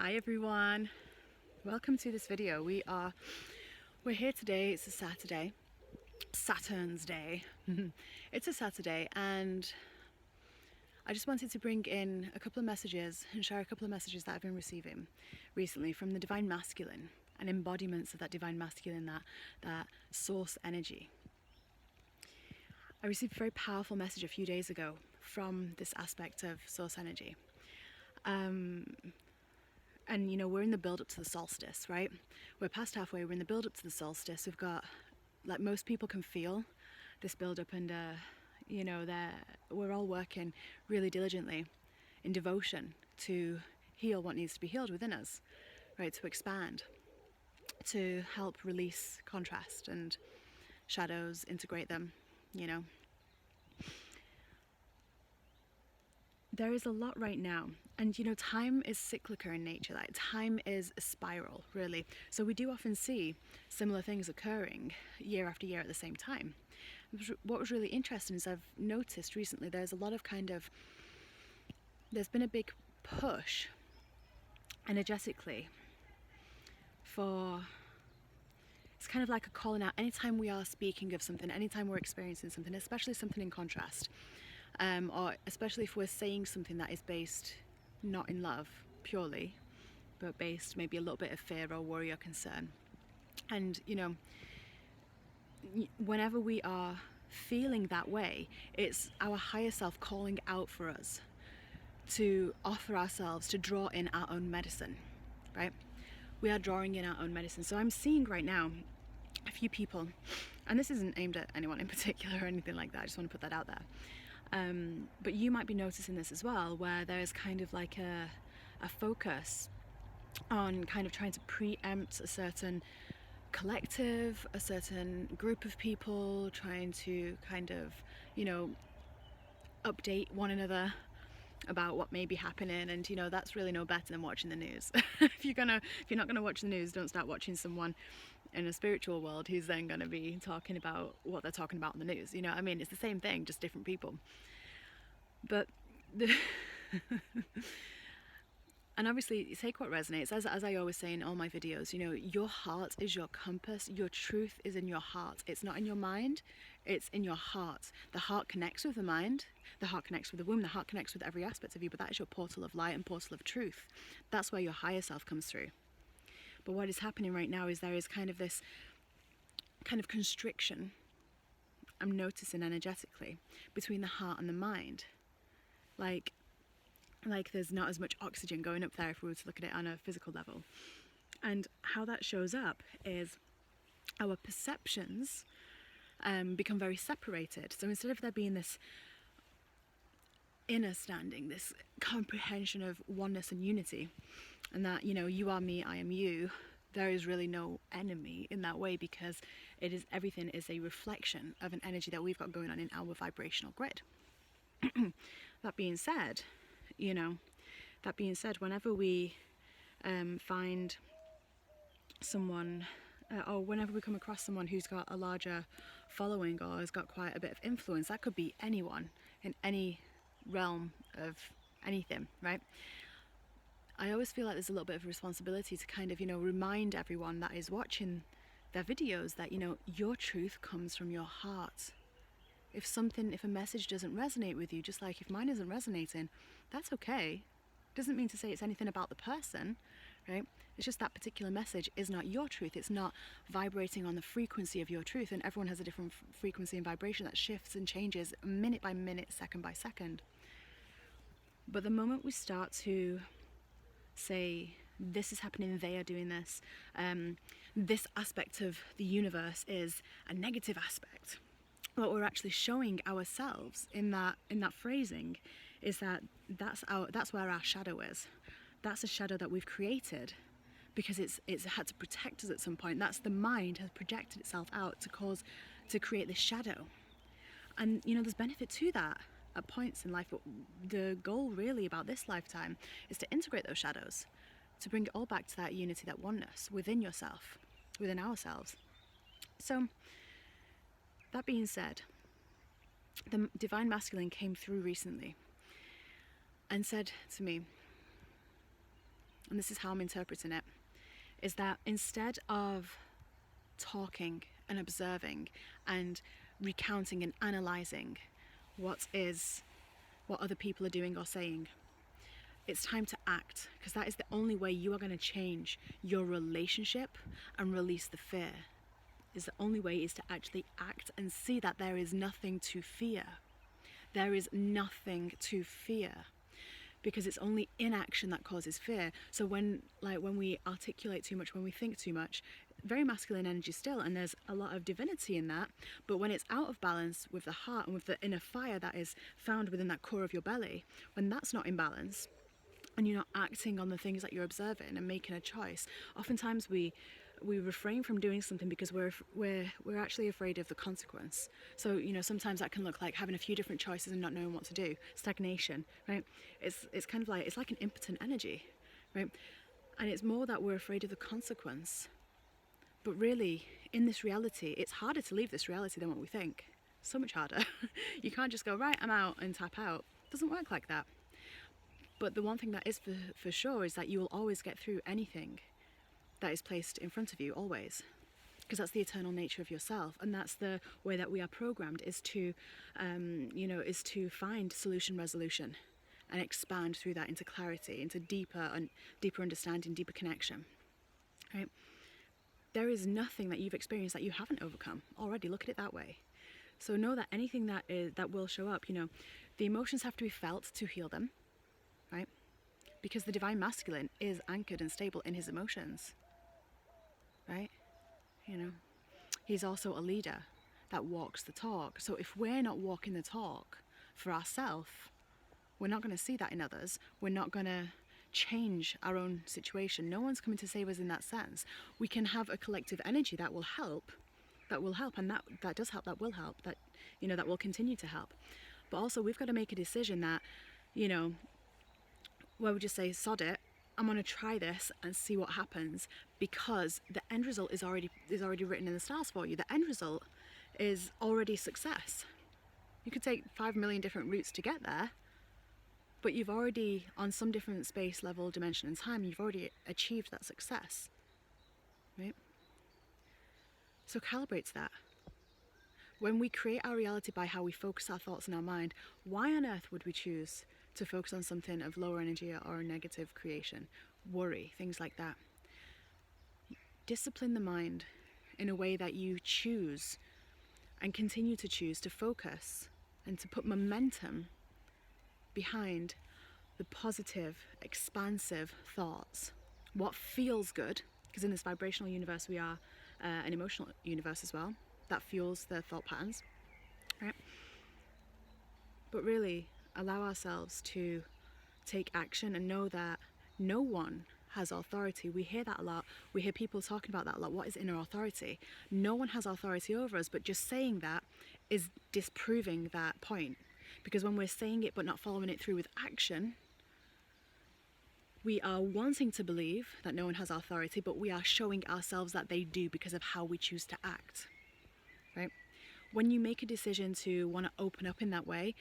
Hi everyone, welcome to this video. We're here today. It's a Saturday, Saturn's day. It's a Saturday, and I just wanted to bring in a couple of messages and share a couple of messages that I've been receiving recently from the Divine Masculine and embodiments of that Divine Masculine, that source energy. I received a very powerful message a few days ago from this aspect of source energy. And you know, we're in the build up to the solstice, right? We're past halfway, we're in the build up to the solstice. We've got, like, most people can feel this build up, and you know, we're all working really diligently in devotion to heal what needs to be healed within us, right? To expand, to help release contrast and shadows, integrate them, you know. There is a lot right now, and you know, time is cyclical in nature. Like, time is a spiral, really. So we do often see similar things occurring year after year at the same time. What was really interesting is I've noticed recently there's been a big push energetically for, it's kind of like a calling out anytime we are speaking of something, anytime we're experiencing something, especially something in contrast. Or especially if we're saying something that is based not in love purely, but based maybe a little bit of fear or worry or concern. And you know, whenever we are feeling that way, it's our higher self calling out for us to offer ourselves to draw in our own medicine, right? We are drawing in our own medicine. So I'm seeing right now a few people, and this isn't aimed at anyone in particular or anything like that, I just want to put that out there. But you might be noticing this as well, where there's kind of like a focus on kind of trying to preempt a certain collective, a certain group of people, trying to kind of, you know, update one another about what may be happening. And you know, that's really no better than watching the news. If you're not gonna watch the news, don't start watching someone in a spiritual world who's then going to be talking about what they're talking about in the news. You know what I mean? It's the same thing, just different people. But and obviously take what resonates. As I always say in all my videos, you know, your heart is your compass. Your truth is in your heart. It's not in your mind, it's in your heart. The heart connects with the mind, the heart connects with the womb, the heart connects with every aspect of you, but that is your portal of light and portal of truth. That's where your higher self comes through. But what is happening right now is there is kind of this kind of constriction, I'm noticing energetically, between the heart and the mind. Like there's not as much oxygen going up there if we were to look at it on a physical level. And how that shows up is our perceptions become very separated. So instead of there being this inner standing, this comprehension of oneness and unity, and that, you know, you are me, I am you, there is really no enemy in that way, because everything is a reflection of an energy that we've got going on in our vibrational grid. That being said, you know, whenever we find someone, or whenever we come across someone who's got a larger following or has got quite a bit of influence, that could be anyone in any realm of anything, right? I always feel like there's a little bit of a responsibility to kind of, you know, remind everyone that is watching their videos that, you know, your truth comes from your heart. If a message doesn't resonate with you, just like if mine isn't resonating, that's okay. Doesn't mean to say it's anything about the person, right? It's just that particular message is not your truth. It's not vibrating on the frequency of your truth, and everyone has a different frequency and vibration that shifts and changes minute by minute, second by second. But the moment we start to say, this is happening, they are doing this, this aspect of the universe is a negative aspect, what we're actually showing ourselves in that phrasing is that's where our shadow is. That's a shadow that we've created because it's had to protect us at some point. That's the mind has projected itself out to create this shadow. And you know, there's benefit to that at points in life, but the goal really about this lifetime is to integrate those shadows, to bring it all back to that unity, that oneness within yourself, within ourselves. So that being said, the Divine Masculine came through recently and said to me, and this is how I'm interpreting it, is that instead of talking and observing and recounting and analysing what other people are doing or saying, it's time to act, because that is the only way you are going to change your relationship and release the fear. Is the only way is to actually act and see that there is nothing to fear. There is nothing to fear, because it's only inaction that causes fear. So when we articulate too much, when we think too much, very masculine energy still, and there's a lot of divinity in that, but when it's out of balance with the heart and with the inner fire that is found within that core of your belly, when that's not in balance and you're not acting on the things that you're observing and making a choice, oftentimes we refrain from doing something because we're actually afraid of the consequence. So, you know, sometimes that can look like having a few different choices and not knowing what to do. Stagnation, right? It's kind of like, it's like an impotent energy, right? And it's more that we're afraid of the consequence. But really, in this reality, it's harder to leave this reality than what we think. So much harder. You can't just go, right, I'm out, and tap out. It doesn't work like that. But the one thing that is for sure is that you will always get through anything that is placed in front of you, always, because that's the eternal nature of yourself, and that's the way that we are programmed, is to find solution resolution and expand through that into clarity, into deeper understanding, deeper connection, right? There is nothing that you've experienced that you haven't overcome already. Look at it that way. So know that anything that will show up, you know, the emotions have to be felt to heal them, right? Because the divine masculine is anchored and stable in his emotions, right? You know, he's also a leader that walks the talk. So if we're not walking the talk for ourselves, we're not going to see that in others. We're not going to change our own situation. No one's coming to save us in that sense. We can have a collective energy that will help, and that does help, that will help, that, you know, that will continue to help. But also we've got to make a decision that, you know, where we just say, sod it, I'm going to try this and see what happens, because the end result is already written in the stars for you. The end result is already success. You could take 5 million different routes to get there, but you've already, on some different space, level, dimension and time, you've already achieved that success, right? So calibrate to that. When we create our reality by how we focus our thoughts and our mind, why on earth would we choose to focus on something of lower energy or a negative creation, worry, things like that? Discipline the mind in a way that you choose and continue to choose to focus and to put momentum behind the positive, expansive thoughts. What feels good, because in this vibrational universe we are an emotional universe as well, that fuels the thought patterns, right? But really allow ourselves to take action and know that no one has authority. We hear that a lot. We hear people talking about that a lot. What is inner authority? No one has authority over us, but just saying that is disproving that point. Because when we're saying it but not following it through with action, we are wanting to believe that no one has authority, but we are showing ourselves that they do because of how we choose to act, right? When you make a decision to want to open up in that way,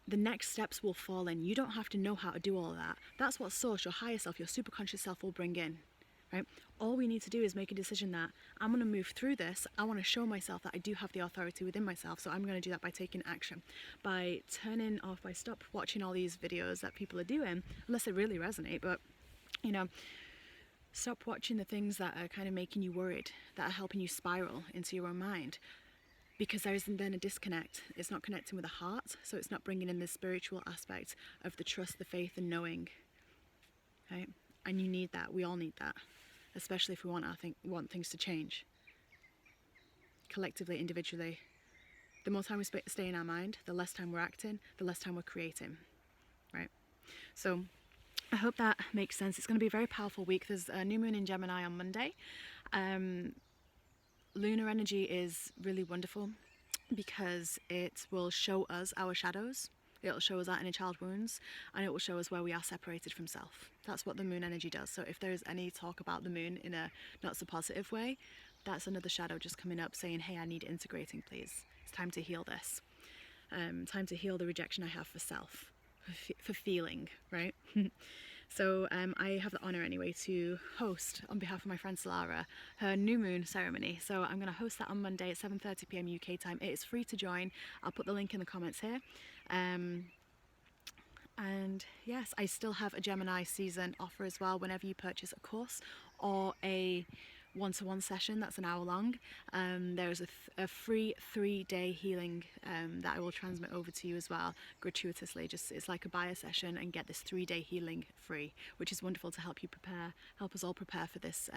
the next steps will fall in. You don't have to know how to do all of that. That's what source, your higher self, your superconscious self will bring in, right? All we need to do is make a decision that I'm going to move through this. I want to show myself that I do have the authority within myself. So I'm going to do that by taking action, by turning off, by stop watching all these videos that people are doing, unless they really resonate. But, you know, stop watching the things that are kind of making you worried, that are helping you spiral into your own mind. Because there isn't then a disconnect. It's not connecting with the heart, so it's not bringing in the spiritual aspect of the trust, the faith, and knowing, right? And you need that. We all need that, especially if we want things to change. Collectively, individually. The more time we stay in our mind, the less time we're acting, the less time we're creating, right? So I hope that makes sense. It's going to be a very powerful week. There's a new moon in Gemini on Monday. Lunar energy is really wonderful because it will show us our shadows, it'll show us our inner child wounds, and it will show us where we are separated from self. That's what the moon energy does. So if there's any talk about the moon in a not so positive way, that's another shadow just coming up saying, hey, I need integrating, please. It's time to heal this. Time to heal the rejection I have for self, for feeling, right? So I have the honour anyway to host, on behalf of my friend Solara, her new moon ceremony. So I'm going to host that on Monday at 7:30 p.m. UK time. It is free to join. I'll put the link in the comments here. And yes, I still have a Gemini season offer as well. Whenever you purchase a course or a one-to-one session that's an hour long, there's a free 3-day healing that I will transmit over to you as well, gratuitously. Just, it's like a buyer session, and get this 3-day healing free, which is wonderful to help you prepare, help us all prepare for this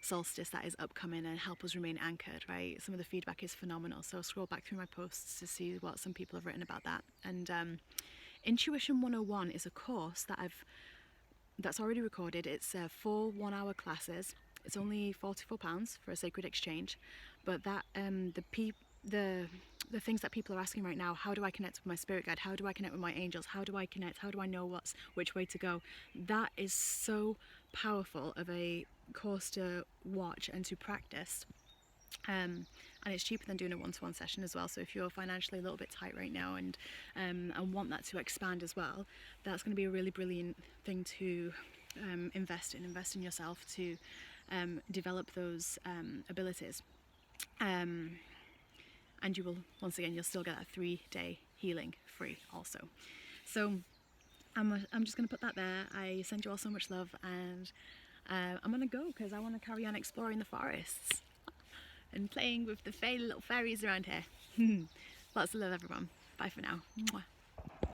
solstice that is upcoming, and help us remain anchored, right? Some of the feedback is phenomenal, so scroll back through my posts to see what some people have written about that. And Intuition 101 is a course that's already recorded. It's 4 1-hour classes. It's only £44 for a sacred exchange, but that the things that people are asking right now: how do I connect with my spirit guide? How do I connect with my angels? How do I connect? How do I know which way to go? That is so powerful of a course to watch and to practice. And it's cheaper than doing a one-to-one session as well. So if you're financially a little bit tight right now and want that to expand as well, that's going to be a really brilliant thing to invest in yourself, to develop those abilities. And you will, once again, you'll still get that 3-day healing free also. So I'm just going to put that there. I send you all so much love, and I'm going to go because I want to carry on exploring the forests and playing with the little fairies around here. Lots of love, everyone. Bye for now. Mwah.